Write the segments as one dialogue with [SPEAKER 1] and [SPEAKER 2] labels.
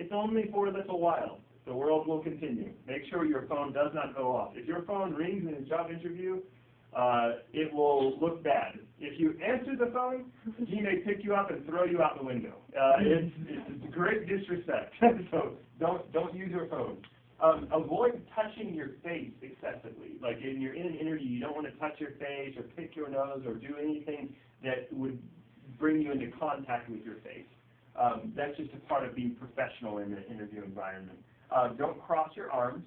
[SPEAKER 1] It's only for a little while. The world will continue. Make sure your phone does not go off. If your phone rings in a job interview, it will look bad. If you answer the phone, he may pick you up and throw you out the window. It's great disrespect. So don't use your phone. Avoid touching your face excessively. Like you're in an interview, you don't want to touch your face or pick your nose or do anything that would bring you into contact with your face. That's just a part of being professional in the interview environment. Don't cross your arms.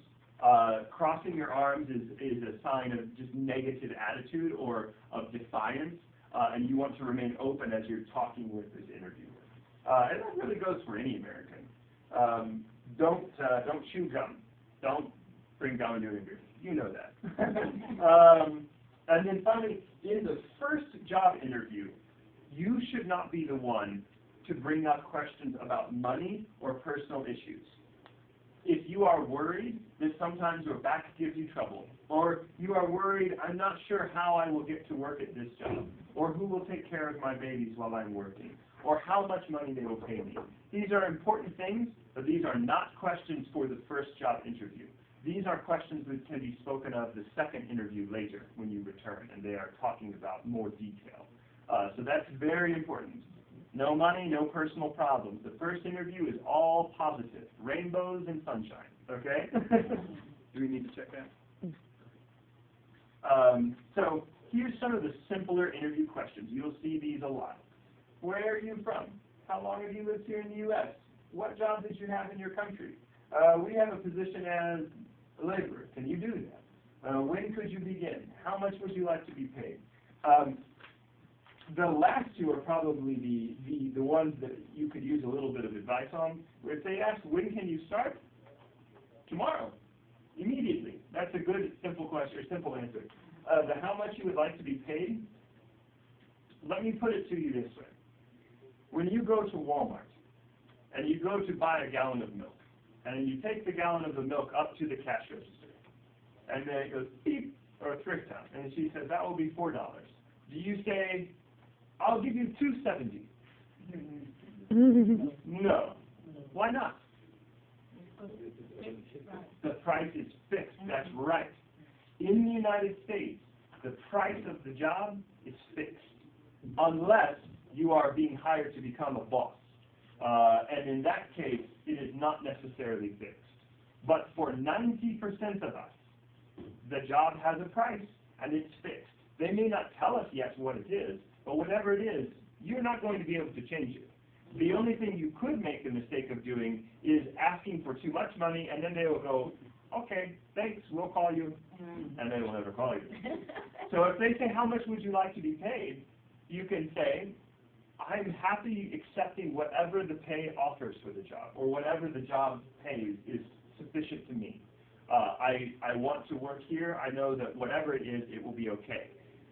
[SPEAKER 1] Crossing your arms is a sign of just negative attitude or of defiance, and you want to remain open as you're talking with this interviewer. And that really goes for any American. Don't chew gum. Don't bring gum into an interview. You know that. And then finally, in the first job interview, you should not be the one to bring up questions about money or personal issues. If you are worried that sometimes your back gives you trouble, or you are worried, I'm not sure how I will get to work at this job, or who will take care of my babies while I'm working, or how much money they will pay me. These are important things, but these are not questions for the first job interview. These are questions that can be spoken of the second interview later when you return, and they are talking about more detail. So that's very important. No money, no personal problems. The first interview is all positive, rainbows and sunshine, okay? Do we need to check that? So here's some of the simpler interview questions. You'll see these a lot. Where are you from? How long have you lived here in the U.S.? What job did you have in your country? We have a position as a laborer. Can you do that? When could you begin? How much would you like to be paid? The last two are probably the ones that you could use a little bit of advice on. Where if they ask, when can you start? Tomorrow. Immediately. That's a good, simple question, or simple answer. The how much you would like to be paid? Let me put it to you this way. When you go to Walmart, and you go to buy a gallon of milk, and you take the gallon of the milk up to the cash register, and then it goes beep, or thrift house, and she says, that will be $4. Do you say, I'll give you $2.70? No. Why not? The price is fixed. That's right. In the United States, the price of the job is fixed, unless you are being hired to become a boss. And in that case, it is not necessarily fixed. But for 90% of us, the job has a price, and it's fixed. They may not tell us yet what it is, but whatever it is, you're not going to be able to change it. The only thing you could make the mistake of doing is asking for too much money, and then they will go, okay, thanks, we'll call you, and they will never call you. So if they say, how much would you like to be paid, you can say, I'm happy accepting whatever the pay offers for the job, or whatever the job pays is sufficient to me. I want to work here. I know that whatever it is, it will be okay.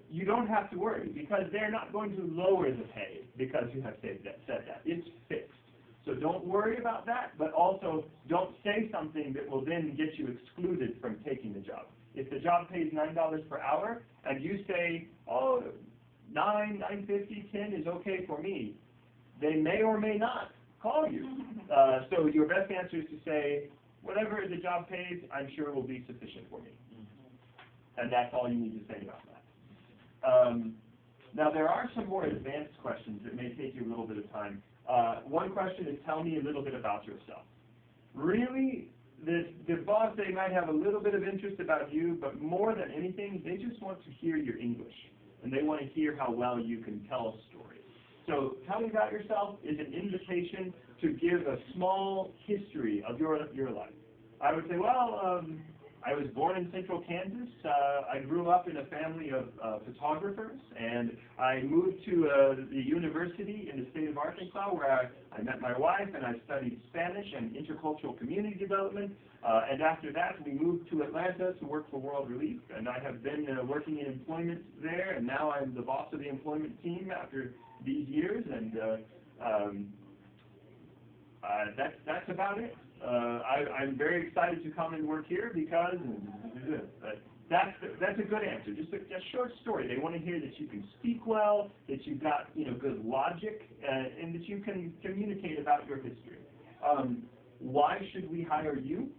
[SPEAKER 1] You don't have to worry, because they're not going to lower the pay because you have said that. It's fixed. So don't worry about that, but also don't say something that will then get you excluded from taking the job. If the job pays $9 per hour, and you say, oh, $9, $9.50, $10 is okay for me, they may or may not call you. So your best answer is to say, whatever the job pays, I'm sure will be sufficient for me. And that's all you need to say about that. Now, there are some more advanced questions that may take you a little bit of time. One question is, tell me a little bit about yourself. Really, the boss, they might have a little bit of interest about you, but more than anything, they just want to hear your English, and they want to hear how well you can tell a story. So tell me about yourself is an invitation to give a small history of your life. I would say, well, I was born in central Kansas. I grew up in a family of photographers, and I moved to the university in the state of Arkansas, where I met my wife, and I studied Spanish and intercultural community development. And after that, we moved to Atlanta to work for World Relief, and I have been working in employment there, and now I'm the boss of the employment team after these years, and that's about it. I'm very excited to come and work here because that's a good answer. Just a short story. They want to hear that you can speak well, that you've got good logic, and that you can communicate about your history. Why should we hire you?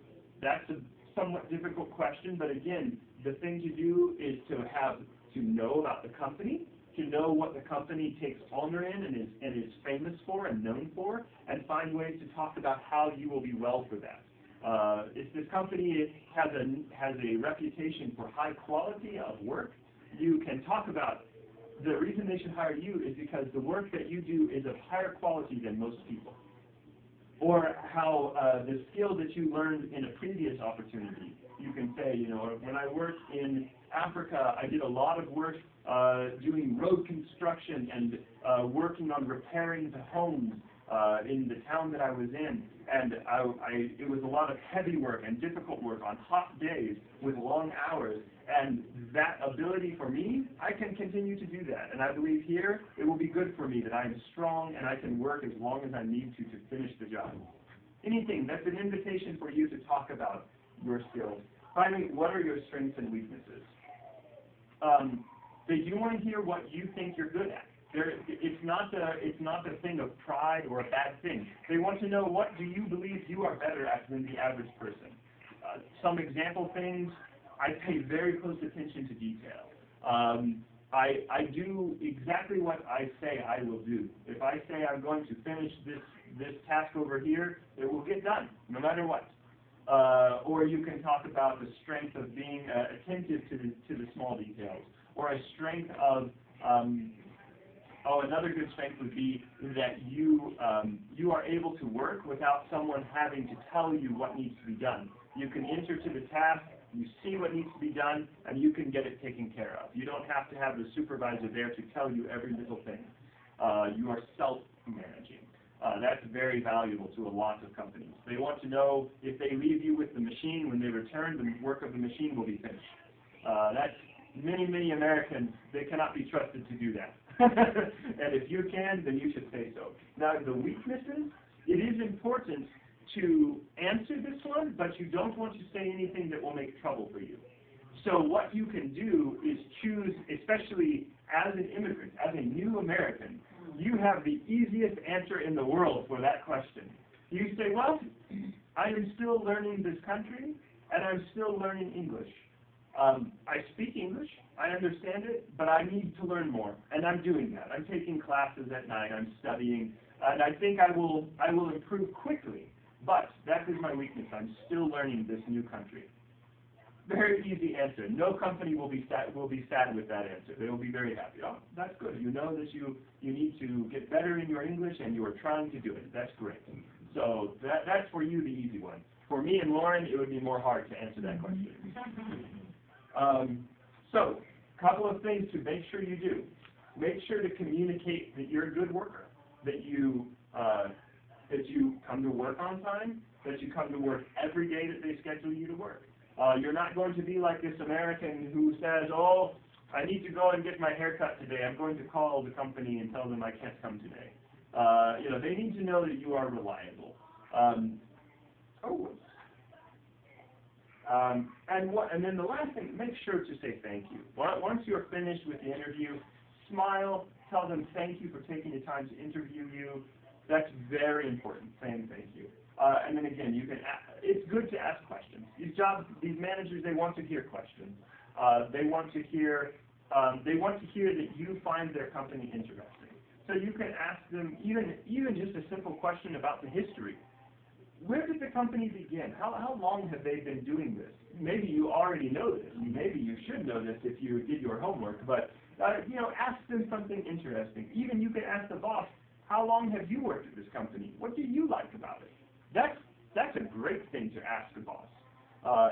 [SPEAKER 1] That's a somewhat difficult question, but again, the thing to do is to know about the company, to know what the company takes honor in and is famous for and known for, and find ways to talk about how you will be well for that. If this company has a reputation for high quality of work, you can talk about the reason they should hire you is because the work that you do is of higher quality than most people. Or how the skill that you learned in a previous opportunity. You can say, you know, when I worked in Africa, I did a lot of work doing road construction and working on repairing the homes in the town that I was in. And it was a lot of heavy work and difficult work on hot days with long hours. And that ability for me, I can continue to do that. And I believe here, it will be good for me that I am strong and I can work as long as I need to finish the job. Anything, that's an invitation for you to talk about your skills. Finally, what are your strengths and weaknesses? They do want to hear what you think you're good at. It's not a thing of pride or a bad thing. They want to know, what do you believe you are better at than the average person? Some example things, I pay very close attention to detail. I do exactly what I say I will do. If I say I'm going to finish this task over here, it will get done, no matter what. Or you can talk about the strength of being attentive to the small details, or a strength of another good strength would be that you are able to work without someone having to tell you what needs to be done. You can enter to the task, you see what needs to be done, and you can get it taken care of. You don't have to have the supervisor there to tell you every little thing. You are self-managing. That's very valuable to a lot of companies. They want to know if they leave you with the machine, when they return, the work of the machine will be finished. That's many Americans, they cannot be trusted to do that. And if you can, then you should say so. Now, the weaknesses, it is important to answer this one, but you don't want to say anything that will make trouble for you. So what you can do is choose, especially as an immigrant, as a new American, you have the easiest answer in the world for that question. You say, well, I am still learning this country, and I'm still learning English. I speak English, I understand it, but I need to learn more, and I'm doing that. I'm taking classes at night, I'm studying, and I think I will improve quickly, but that is my weakness. I'm still learning this new country. Very easy answer. No company will be sad with that answer. They will be very happy. Oh, that's good. You know that you need to get better in your English, and you are trying to do it. That's great. So that's for you the easy one. For me and Lauren, it would be more hard to answer that question. So, a couple of things to make sure you do. Make sure to communicate that you're a good worker, that you come to work on time, that you come to work every day that they schedule you to work. You're not going to be like this American who says, oh, I need to go and get my hair cut today. I'm going to call the company and tell them I can't come today. They need to know that you are reliable. And then the last thing, make sure to say thank you. Once you're finished with the interview, smile, tell them thank you for taking the time to interview you. That's very important, saying thank you. And then again, it's good to ask questions. These managers, they want to hear questions. They want to hear that you find their company interesting. So you can ask them even just a simple question about the history. Where did the company begin? How long have they been doing this? Maybe you already know this. Maybe you should know this if you did your homework. But ask them something interesting. Even you can ask the boss, how long have you worked at this company? What do you like about it? That's a great thing to ask the boss,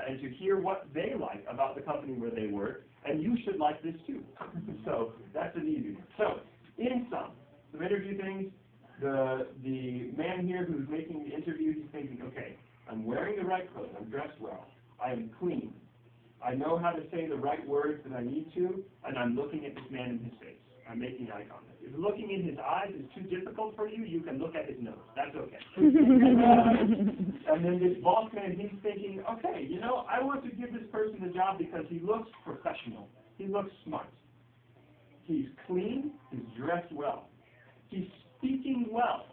[SPEAKER 1] and to hear what they like about the company where they work, and you should like this too. So that's an easy one. So in some interview things, the man here who's making the interview, he's thinking, okay, I'm wearing the right clothes, I'm dressed well, I am clean, I know how to say the right words that I need to, and I'm looking at this man in his face. I'm making eye contact. If looking in his eyes is too difficult for you, you can look at his nose. That's okay. And then this boss man, he's thinking, okay, I want to give this person the job because he looks professional. He looks smart. He's clean. He's dressed well. He's speaking well.